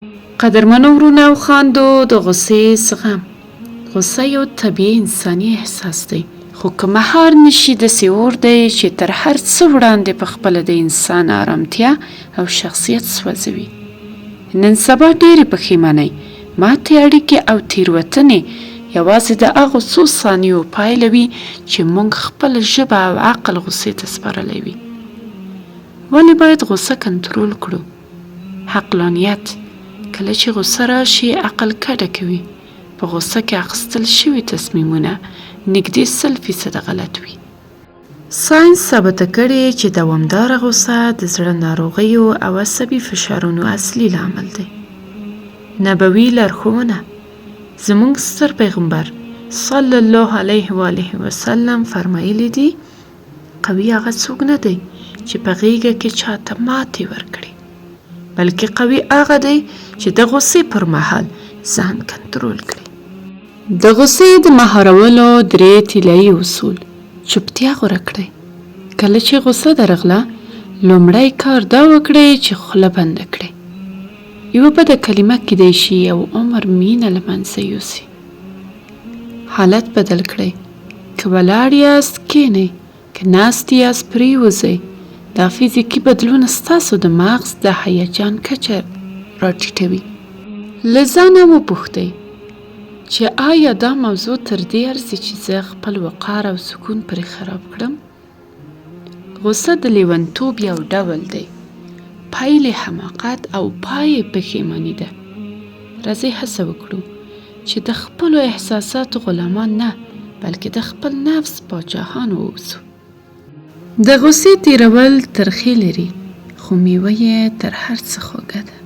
قدرمنو ورونو او خویندو، د غصې زغم. غصه یو طبیعي انساني احساس دی، خو که مهار نشي داسې اور دی چې تر هر څه وړاندې په خپله د انسان آرامتیا او شخصیت سوځوي. نن سبا ډېرې پښیمانۍ، ماتې اړیکې او تېروتنې یوازې د هغو څو ثانیو پایله وي چې موږ خپله ژبه او عقل غصې ته سپارلی وي. ولې باید غصه کنټرول کړو؟ عقلانیت: کله چې غصه راشي عقل کډه کوي. په غصه کې اخیستل شوي تصمیمونه نږدې 100% غلط وي. ساینس ثابته کړې چې دوامداره غصه د زړه ناروغیو او عصبي فشارونو اصلي لامل دی. نبوي لارښوونه: زموږ ستر پیغمبر صلی الله علیه و آله وسلم فرمایلی دي: قوي هغه څوک نه دی چې په غېږه کې چاته ماتې ورکړي، بلکې قوي هغه دی چې د غصې پر مهال ځان کنټرول کړي. د غصې د مهارولو 3 طلایي اصول. چوپتیا غوره کړئ. کله چې غصه درغله، لومړی کار دا وکړئ چې خوله بنده کړئ. یوه بده کلمه کیدای شي یو عمر مینه له منځه یوسي. حالت بدل کړئ. که ولاړ یاست کښېنئ، که ناست یاست پرېوځئ. دا فزیکي بدلون ستاسو د مغز د هیجان کچه راټیټوي. له ځانه وپوښتئ چې آیا دا موضوع تر دې ارزي چې زه خپل وقار او سکون پرې خراب کړم؟ غصه د لیونتوب یو ډول دی. پیل یې حماقت او پای یې پښیماني ده. راځئ هڅه وکړو چې د خپلو احساساتو غلامان نه، بلکې د خپل نفس پاچاهان واوسو. د غصې تیرول ترخې لري، خو میوه یې تر هر څه خوږه ده.